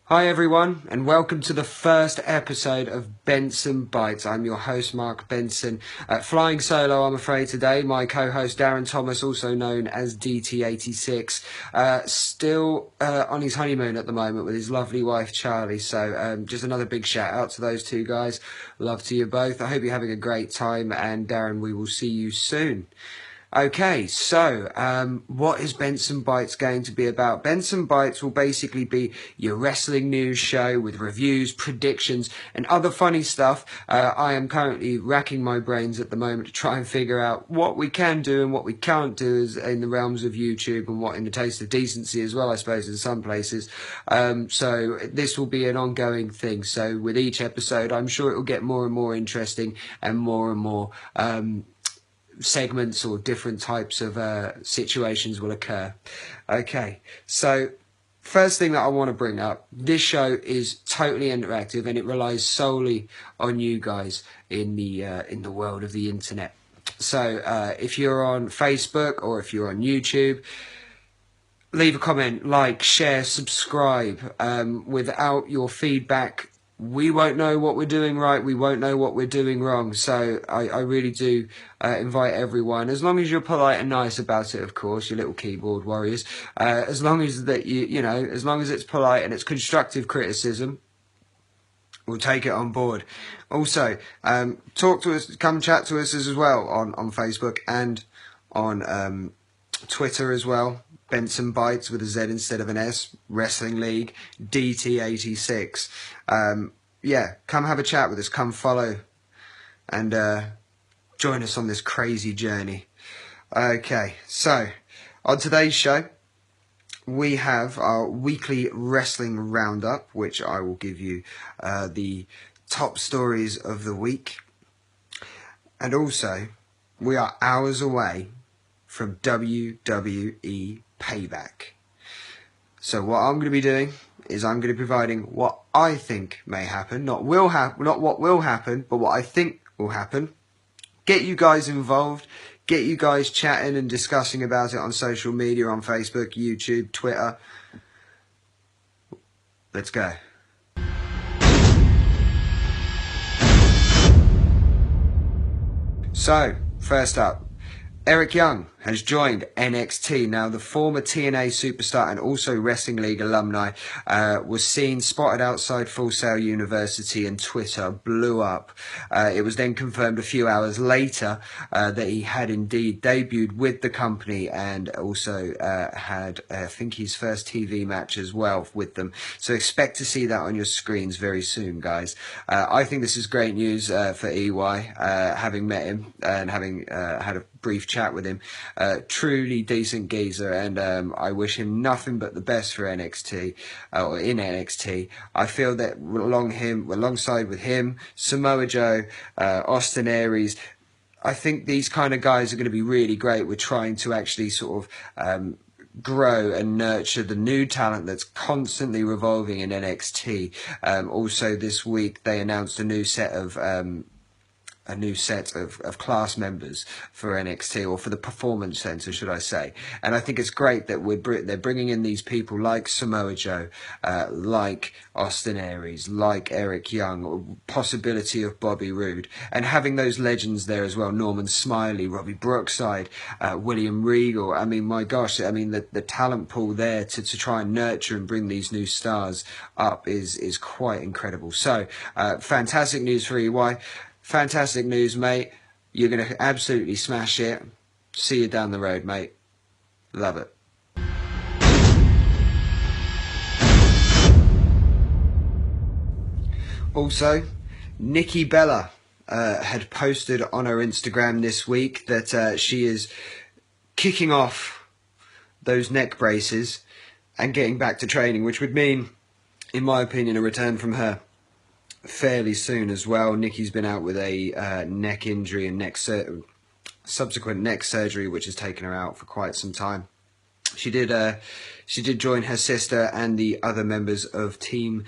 Hi everyone, and welcome to the first episode of Benson Bites. I'm your host, Marc Benson. Flying solo, I'm afraid, today. My co-host, Darren Thomas, also known as DT86, still on his honeymoon at the moment with his lovely wife, Charlie. So just another big shout out to those two guys. Love to you both. I hope you're having a great time, and Darren, we will see you soon. Okay, so what is Benson Bites going to be about? Benson Bites will basically be your wrestling news show with reviews, predictions, and other funny stuff. I am currently racking my brains at the moment to try and figure out what we can do and what we can't do in the realms of YouTube, and what in the taste of decency as well, I suppose, in some places. So this will be an ongoing thing. So with each episode, I'm sure it will get more and more interesting and more segments or different types of situations will occur. Okay, so first thing that I want to bring up, this show is totally interactive and it relies solely on you guys in the world of the internet. So if you're on Facebook or if you're on YouTube, leave a comment, like, share, subscribe. Without your feedback, we won't know what we're doing right, we won't know what we're doing wrong. So I really do invite everyone, as long as you're polite and nice about it, of course, you little keyboard warriors, as long as that as long as it's polite and it's constructive criticism, we'll take it on board. Also, talk to us, come chat to us as well on Facebook and on Twitter as well. Benson Bites with a Z instead of an S, Wrestling League, DT86. Yeah, come have a chat with us, come follow, and join us on this crazy journey. Okay, so on today's show, we have our weekly wrestling roundup, which I will give you the top stories of the week. And also, we are hours away from WWE Payback. So what I'm going to be doing is I'm going to be providing what I think may happen, not what will happen, but what I think will happen. Get you guys involved, get you guys chatting and discussing about it on social media, on Facebook, YouTube, Twitter. Let's go. So, first up, Eric Young has joined NXT. Now, the former TNA superstar and also Wrestling League alumni was seen spotted outside Full Sail University, and Twitter blew up. It was then confirmed a few hours later that he had indeed debuted with the company and also had, I think, his first TV match as well with them. So expect to see that on your screens very soon, guys. I think this is great news for EY, having met him and having had a brief chat with him. Truly decent geezer, and I wish him nothing but the best for NXT, or in NXT. I feel that alongside with him, Samoa Joe, Austin Aries, I think these kind of guys are going to be really great. We're trying to actually sort of grow and nurture the new talent that's constantly revolving in NXT. Also this week they announced a new set of class members for NXT, or for the Performance Center, should I say. And I think it's great that they're bringing in these people like Samoa Joe, like Austin Aries, like Eric Young, possibility of Bobby Roode, and having those legends there as well, Norman Smiley, Robbie Brookside, William Regal. I mean, my gosh, I mean, the talent pool there to try and nurture and bring these new stars up is quite incredible. So, fantastic news for EY. Fantastic news, mate. You're going to absolutely smash it. See you down the road, mate. Love it. Also, Nikki Bella had posted on her Instagram this week that she is kicking off those neck braces and getting back to training, which would mean, in my opinion, a return from her fairly soon as well. Nikki's been out with a neck injury and subsequent neck surgery, which has taken her out for quite some time. She did join her sister and the other members of Team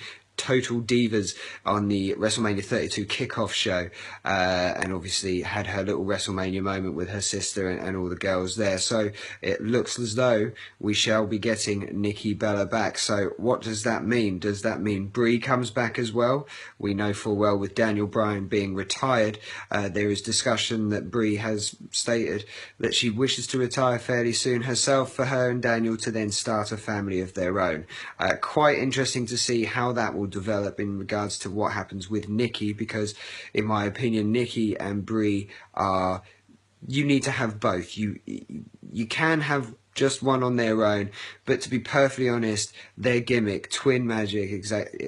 Total Divas on the WrestleMania 32 kickoff show, and obviously had her little WrestleMania moment with her sister and all the girls there. So it looks as though we shall be getting Nikki Bella back. So what does that mean? Does that mean Brie comes back as well? We know full well with Daniel Bryan being retired, there is discussion that Brie has stated that she wishes to retire fairly soon herself, for her and Daniel to then start a family of their own. Quite interesting to see how that will develop in regards to what happens with Nikki, because in my opinion Nikki and Brie are, you need to have both. You can have just one on their own, but to be perfectly honest, their gimmick, Twin Magic,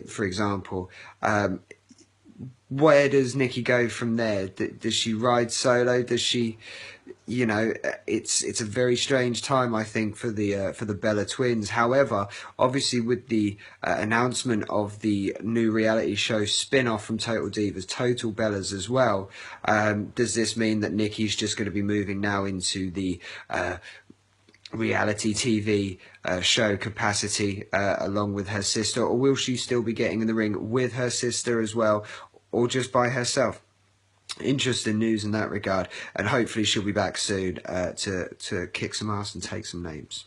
for example, where does Nikki go from there? Does she ride solo? Does she, you know, it's a very strange time, I think, for the Bella twins. However, obviously with the announcement of the new reality show spin-off from Total Divas, Total Bellas as well, does this mean that Nikki's just going to be moving now into the reality TV show capacity along with her sister, or will she still be getting in the ring with her sister as well, or just by herself? Interesting news in that regard, and hopefully she'll be back soon to kick some ass and take some names.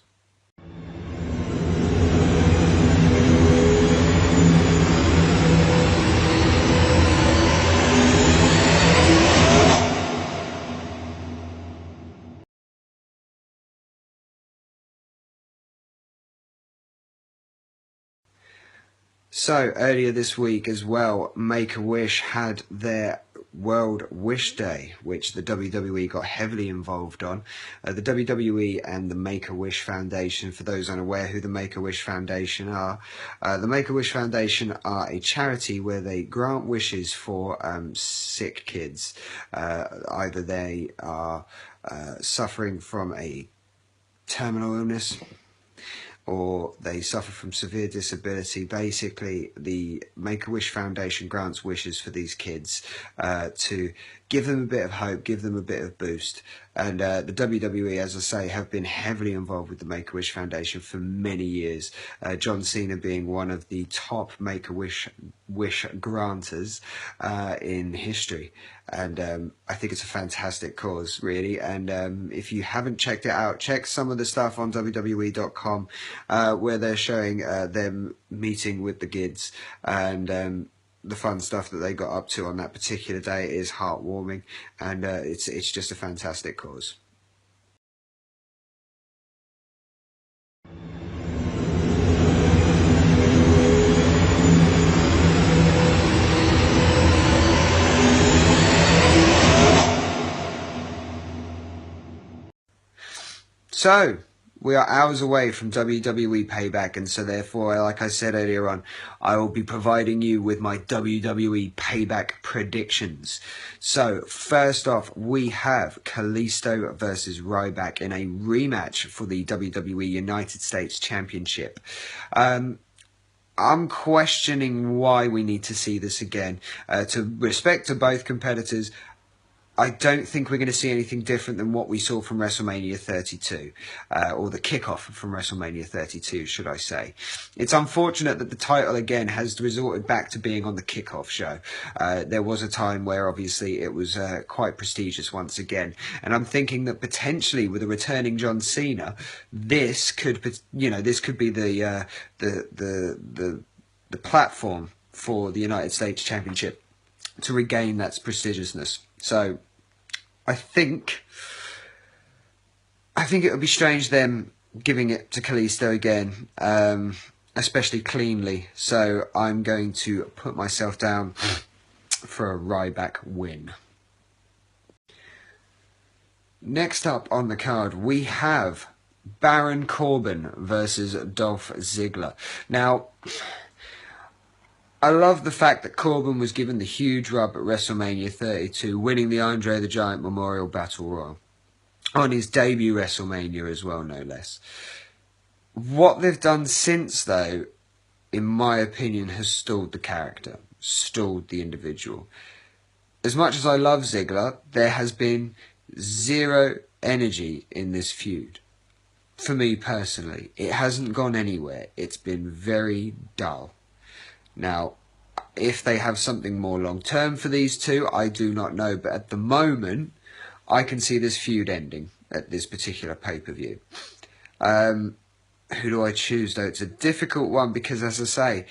So earlier this week as well, Make-A-Wish had their World Wish Day, which the WWE got heavily involved on. The WWE and the Make-A-Wish Foundation, for those unaware who the Make-A-Wish Foundation are, the Make-A-Wish Foundation are a charity where they grant wishes for sick kids. Either they are suffering from a terminal illness, or they suffer from severe disability. Basically, the Make-A-Wish Foundation grants wishes for these kids to give them a bit of hope, give them a bit of boost. And the WWE, as I say, have been heavily involved with the Make-A-Wish Foundation for many years. John Cena being one of the top Make-A-Wish granters in history. And I think it's a fantastic cause, really. And if you haven't checked it out, check some of the stuff on WWE.com where they're showing them meeting with the kids, and the fun stuff that they got up to on that particular day is heartwarming, and it's just a fantastic cause. So, we are hours away from WWE Payback, and so therefore, like I said earlier on, I will be providing you with my WWE Payback predictions. So, first off, we have Kalisto versus Ryback in a rematch for the WWE United States Championship. I'm questioning why we need to see this again. To respect to both competitors, I don't think we're going to see anything different than what we saw from WrestleMania 32, or the kickoff from WrestleMania 32, should I say. It's unfortunate that the title, again, has resorted back to being on the kickoff show. There was a time where, obviously, it was quite prestigious once again. And I'm thinking that potentially, with a returning John Cena, this could be the platform for the United States Championship to regain that prestigiousness. So I think it would be strange them giving it to Kalisto again, especially cleanly. So I'm going to put myself down for a Ryback win. Next up on the card, we have Baron Corbin versus Dolph Ziggler. Now, I love the fact that Corbin was given the huge rub at WrestleMania 32, winning the Andre the Giant Memorial Battle Royal on his debut WrestleMania as well, no less. What they've done since, though, in my opinion, has stalled the character, stalled the individual. As much as I love Ziggler, there has been zero energy in this feud. For me personally, it hasn't gone anywhere. It's been very dull. Now, If they have something more long-term for these two, I do not know. But at the moment, I can see this feud ending at this particular pay-per-view. Who do I choose, though? It's a difficult one because, as I say,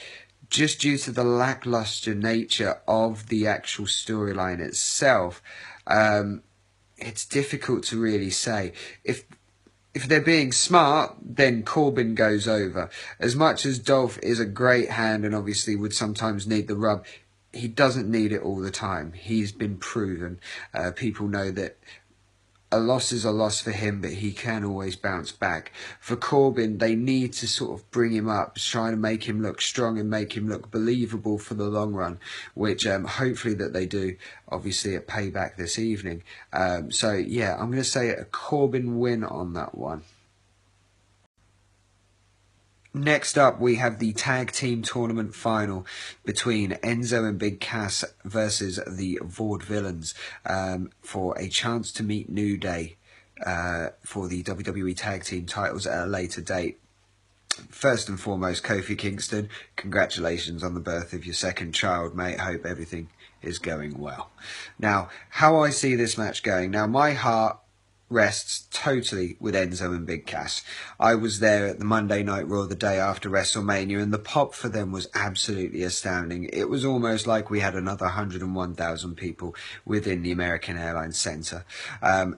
just due to the lackluster nature of the actual storyline itself, it's difficult to really say. If they're being smart, then Corbin goes over. As much as Dolph is a great hand and obviously would sometimes need the rub, he doesn't need it all the time. He's been proven. People know that a loss is a loss for him, but he can always bounce back. For Corbin, they need to sort of bring him up, trying to make him look strong and make him look believable for the long run, which hopefully that they do, obviously, at Payback this evening. So, yeah, I'm going to say a Corbin win on that one. Next up, we have the tag team tournament final between Enzo and Big Cass versus the Vaudevillains for a chance to meet New Day for the WWE tag team titles at a later date. First and foremost, Kofi Kingston, congratulations on the birth of your second child, mate. Hope everything is going well. Now, how I see this match going. Now, my heart rests totally with Enzo and Big Cass. I was there at the Monday Night Raw the day after WrestleMania, and the pop for them was absolutely astounding. It was almost like we had another 101,000 people within the American Airlines Centre.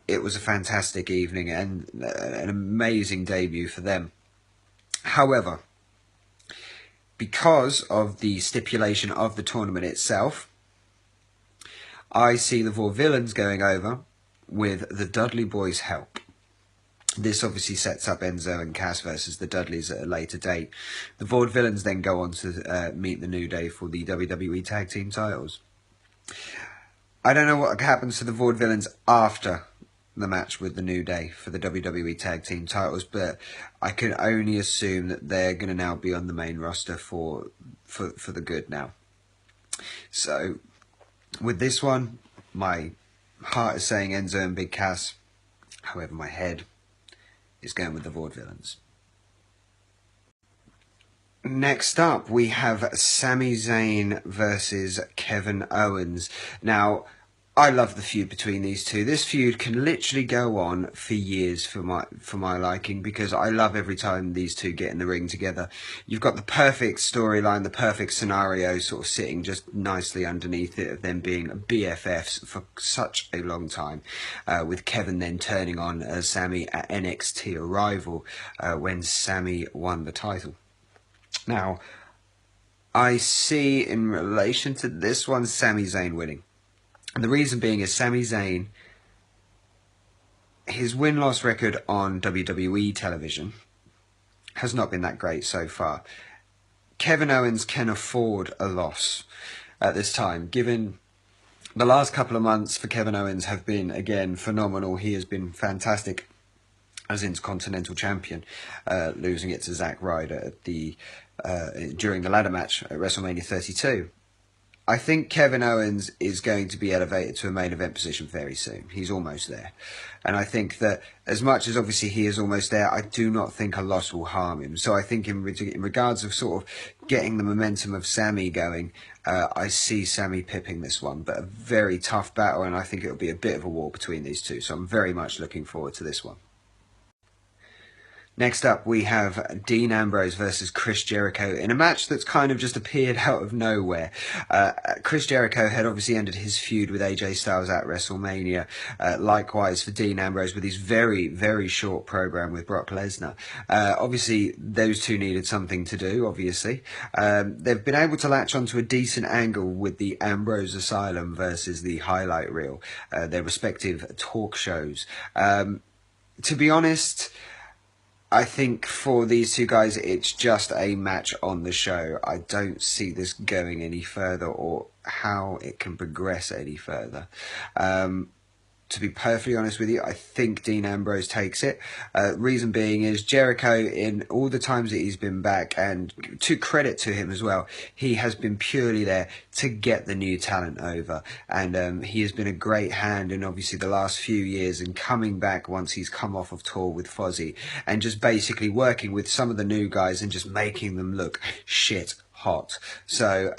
It was a fantastic evening and an amazing debut for them. However, because of the stipulation of the tournament itself, I see the Vaudevillains going over with the Dudley Boys' help. This obviously sets up Enzo and Cass versus the Dudleys at a later date. The Vaudevillains then go on to meet the New Day for the WWE Tag Team titles. I don't know what happens to the Vaudevillains after the match with the New Day for the WWE Tag Team titles, but I can only assume that they're going to now be on the main roster for the good now. So, with this one, my heart is saying Enzo and Big Cass. However, my head is going with the Vaudevillains. Next up, we have Sami Zayn versus Kevin Owens. Now, I love the feud between these two. This feud can literally go on for years for my liking, because I love every time these two get in the ring together. You've got the perfect storyline, the perfect scenario sort of sitting just nicely underneath it of them being BFFs for such a long time, with Kevin then turning on Sami at NXT Arrival when Sami won the title. Now, I see in relation to this one Sami Zayn winning. And the reason being is Sami Zayn, his win-loss record on WWE television has not been that great so far. Kevin Owens can afford a loss at this time, given the last couple of months for Kevin Owens have been, again, phenomenal. He has been fantastic as Intercontinental Champion, losing it to Zack Ryder at during the ladder match at WrestleMania 32. I think Kevin Owens is going to be elevated to a main event position very soon. He's almost there. And I think that as much as obviously he is almost there, I do not think a loss will harm him. So I think in regards of sort of getting the momentum of Sami going, I see Sami pipping this one. But a very tough battle, and I think it'll be a bit of a war between these two. So I'm very much looking forward to this one. Next up, we have Dean Ambrose versus Chris Jericho in a match that's kind of just appeared out of nowhere. Chris Jericho had obviously ended his feud with AJ Styles at WrestleMania. Likewise for Dean Ambrose with his very, very short program with Brock Lesnar. Obviously, those two needed something to do, obviously. They've been able to latch onto a decent angle with the Ambrose Asylum versus the Highlight Reel, their respective talk shows. To be honest, I think for these two guys, it's just a match on the show. I don't see this going any further or how it can progress any further. To be perfectly honest with you, I think Dean Ambrose takes it. Reason being is Jericho, in all the times that he's been back, and to credit to him as well, he has been purely there to get the new talent over. And he has been a great hand in obviously the last few years and coming back once he's come off of tour with Fozzy and just basically working with some of the new guys and just making them look shit hot. So,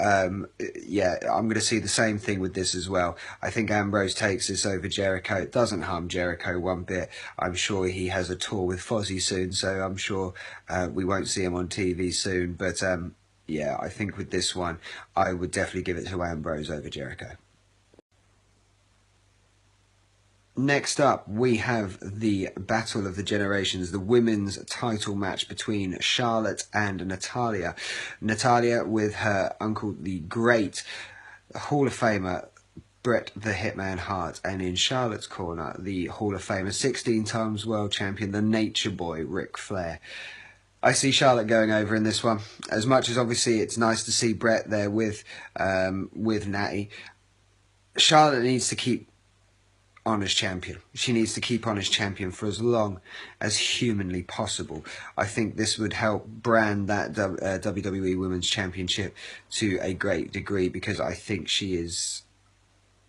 yeah, I'm going to see the same thing with this as well. I think Ambrose takes this over Jericho. It doesn't harm Jericho one bit. I'm sure he has a tour with Fozzy soon, so I'm sure we won't see him on TV soon. But, yeah, I think with this one, I would definitely give it to Ambrose over Jericho. Next up, we have the Battle of the Generations, the women's title match between Charlotte and Natalya. Natalya with her uncle, the great Hall of Famer, Bret the Hitman Hart, and in Charlotte's corner, the Hall of Famer, 16 times world champion, the Nature Boy, Ric Flair. I see Charlotte going over in this one. As much as obviously it's nice to see Bret there with Natty, Charlotte needs to keep on as champion. She needs to keep on as champion for as long as humanly possible. I think this would help brand that WWE Women's Championship to a great degree, because I think she is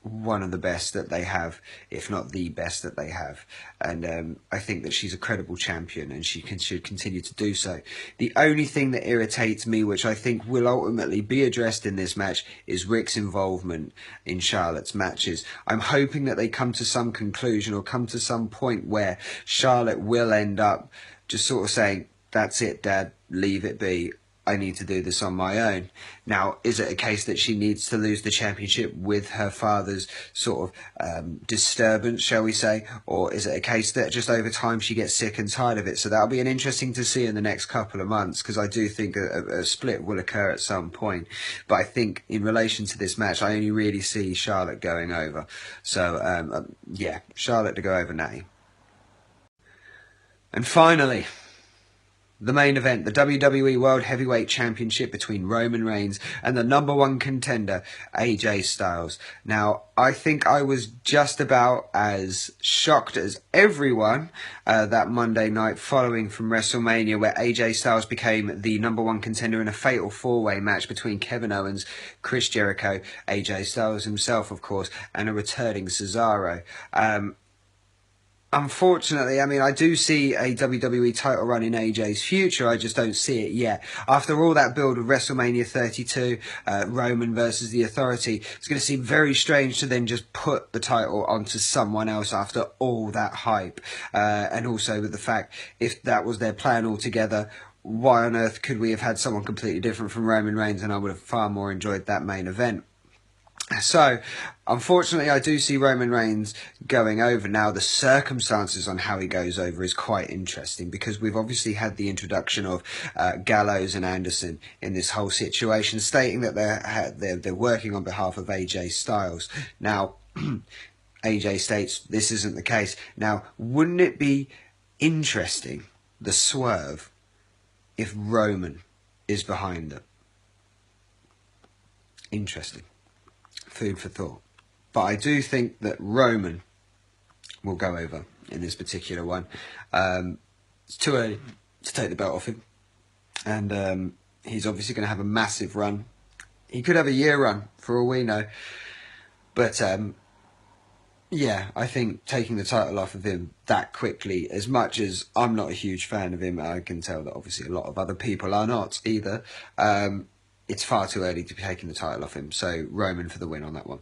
one of the best that they have, if not the best that they have. And I think that she's a credible champion, and she should continue to do so. The only thing that irritates me, which I think will ultimately be addressed in this match, is Ric's involvement in Charlotte's matches. I'm hoping that they come to some conclusion, or come to some point where Charlotte will end up just sort of saying, "That's it, Dad, leave it be. I need to do this on my own." Now, is it a case that she needs to lose the championship with her father's sort of disturbance, shall we say? Or is it a case that just over time she gets sick and tired of it? So that'll be an interesting to see in the next couple of months, because I do think a split will occur at some point. But I think in relation to this match, I only really see Charlotte going over. So, yeah, Charlotte to go over Natty. And finally, the main event, the WWE World Heavyweight Championship between Roman Reigns and the #1 contender, AJ Styles. Now, I think I was just about as shocked as everyone that Monday night following from WrestleMania, where AJ Styles became the #1 contender in a fatal four-way match between Kevin Owens, Chris Jericho, AJ Styles himself, of course, and a returning Cesaro. Unfortunately, I mean, I do see a WWE title run in AJ's future. I just don't see it yet. After all that build of WrestleMania 32, Roman versus the Authority, it's going to seem very strange to then just put the title onto someone else after all that hype. And also with the fact, if that was their plan altogether, why on earth could we have had someone completely different from Roman Reigns? And I would have far more enjoyed that main event. So, unfortunately, I do see Roman Reigns going over. Now, the circumstances on how he goes over is quite interesting, because we've obviously had the introduction of Gallows and Anderson in this whole situation, stating that they're working on behalf of AJ Styles. Now, AJ states this isn't the case. Now, wouldn't it be interesting, the swerve, if Roman is behind it? Interesting. Food for thought. But I do think that Roman will go over in this particular one. It's too early to take the belt off him. And he's obviously going to have a massive run. He could have a year run, for all we know. But, yeah, I think taking the title off of him that quickly, as much as I'm not a huge fan of him, I can tell that obviously a lot of other people are not either. It's far too early to be taking the title off him. So Roman for the win on that one.